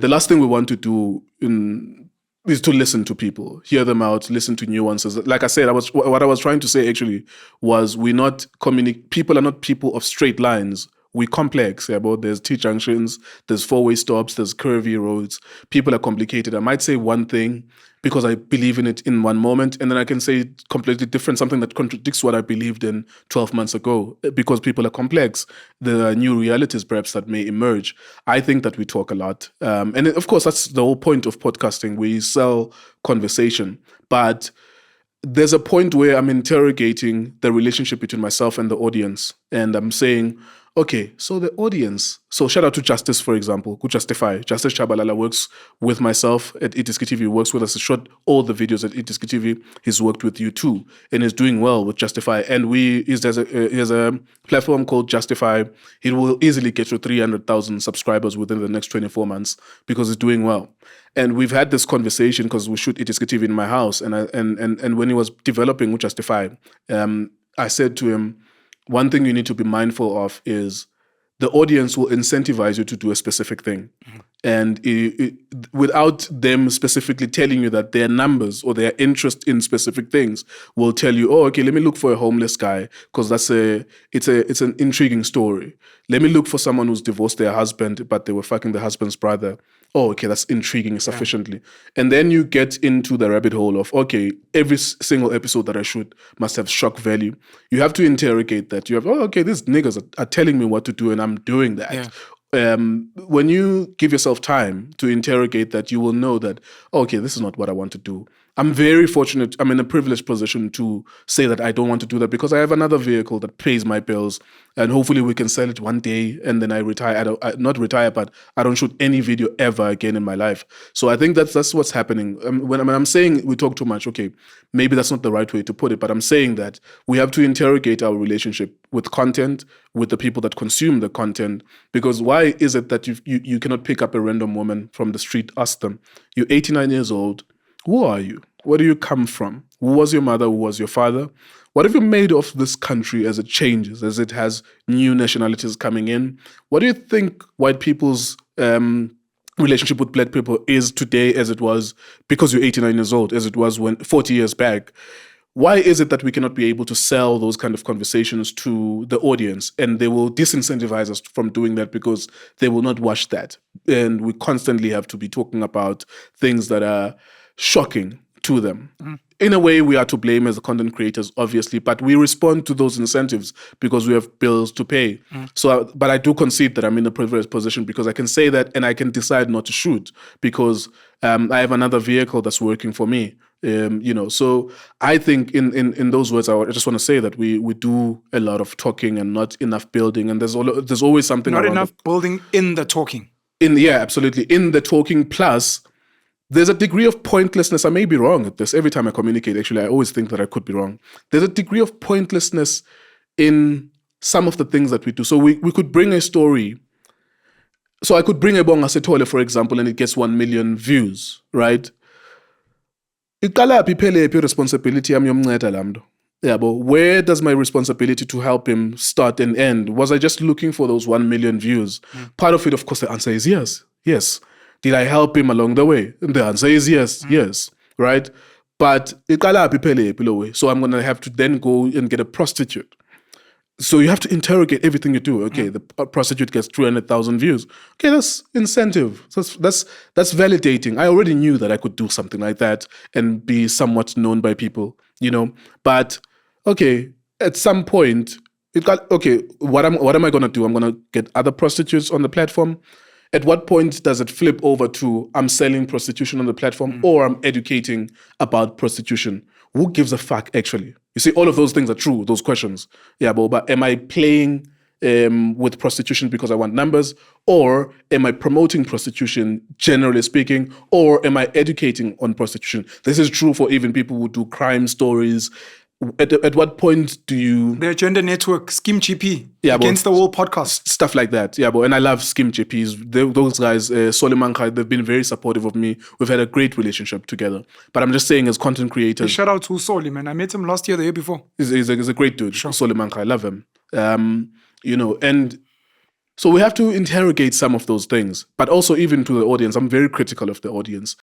the last thing we want to do is to listen to people, hear them out, listen to nuances. Like I said, what I was trying to say actually was people are not people of straight lines. We're complex. Yeah, but there's T-junctions, there's four-way stops, there's curvy roads. People are complicated. I might say one thing because I believe in it in one moment, and then I can say completely different, something that contradicts what I believed in 12 months ago, because people are complex. There are new realities perhaps that may emerge. I think that we talk a lot. And of course, that's the whole point of podcasting. We sell conversation. But there's a point where I'm interrogating the relationship between myself and the audience. And I'm saying, okay, so the audience, so shout out to Justice, for example, who Justify. Justice Chabalala works with myself at Itiski TV, works with us, he shot all the videos at Itiski TV. He's worked with you too, and is doing well with Justify. And he has a platform called Justify. He will easily get to 300,000 subscribers within the next 24 months because he's doing well. And we've had this conversation because we shoot Itiski TV in my house. And when he was developing with Justify, I said to him, one thing you need to be mindful of is the audience will incentivize you to do a specific thing. Mm-hmm. And without them specifically telling you that their numbers or their interest in specific things will tell you, oh, okay, let me look for a homeless guy because it's an intriguing story. Let me look for someone who's divorced their husband, but they were fucking the husband's brother. Oh, okay, that's intriguing sufficiently. Yeah. And then you get into the rabbit hole of, okay, every single episode that I shoot must have shock value. You have to interrogate that. You have, oh, okay, these niggas are telling me what to do and I'm doing that. Yeah. When you give yourself time to interrogate that, you will know that, okay, this is not what I want to do. I'm very fortunate. I'm in a privileged position to say that I don't want to do that because I have another vehicle that pays my bills, and hopefully we can sell it one day and then I retire. Not retire, but I don't shoot any video ever again in my life. So I think that's what's happening. When I'm saying we talk too much, okay, maybe that's not the right way to put it, but I'm saying that we have to interrogate our relationship with content, with the people that consume the content, because why is it that you cannot pick up a random woman from the street, ask them, you're 89 years old, who are you? Where do you come from? Who was your mother? Who was your father? What have you made of this country as it changes, as it has new nationalities coming in? What do you think white people's relationship with black people is today as it was because you're 89 years old, as it was 40 years back? Why is it that we cannot be able to sell those kind of conversations to the audience, and they will disincentivize us from doing that because they will not watch that? And we constantly have to be talking about things that are shocking to them. Mm. In a way, we are to blame as the content creators, obviously, but we respond to those incentives because we have bills to pay. Mm. So, but I do concede that I'm in a privileged position because I can say that and I can decide not to shoot because I have another vehicle that's working for me. So I think in those words, I just want to say that we do a lot of talking and not enough building, and there's always something. Not enough building in the talking. Absolutely, in the talking. Plus, there's a degree of pointlessness. I may be wrong at this. Every time I communicate, actually, I always think that I could be wrong. There's a degree of pointlessness in some of the things that we do. So we could bring a story. So I could bring Ebonga Setole, for example, and it gets 1 million views, right? Responsibility. Yeah, but where does my responsibility to help him start and end? Was I just looking for those 1 million views? Mm. Part of it, of course, the answer is yes. Yes. Did I help him along the way? And the answer is yes. Mm. Yes. Right? But so I'm going to have to then go and get a prostitute. So you have to interrogate everything you do. Okay, the prostitute gets 300,000 views. Okay, that's incentive. That's validating. I already knew that I could do something like that and be somewhat known by people, But okay, at some point, what am I gonna do? I'm gonna get other prostitutes on the platform. At what point does it flip over to I'm selling prostitution on the platform or I'm educating about prostitution? Who gives a fuck, actually? You see, all of those things are true, those questions. Yeah, but am I playing with prostitution because I want numbers? Or am I promoting prostitution, generally speaking? Or am I educating on prostitution? This is true for even people who do crime stories. At what point do you... The Agenda Network, Skim GP, Against the Wall podcast. Stuff like that. Yeah, and I love Skim GPs. Those guys, Solimanka, they've been very supportive of me. We've had a great relationship together. But I'm just saying, as content creators... Shout out to Soli, man. I met him last year, the year before. He's a great dude. Sure. Solimanka, I love him. And So we have to interrogate some of those things. But also, even to the audience, I'm very critical of the audience.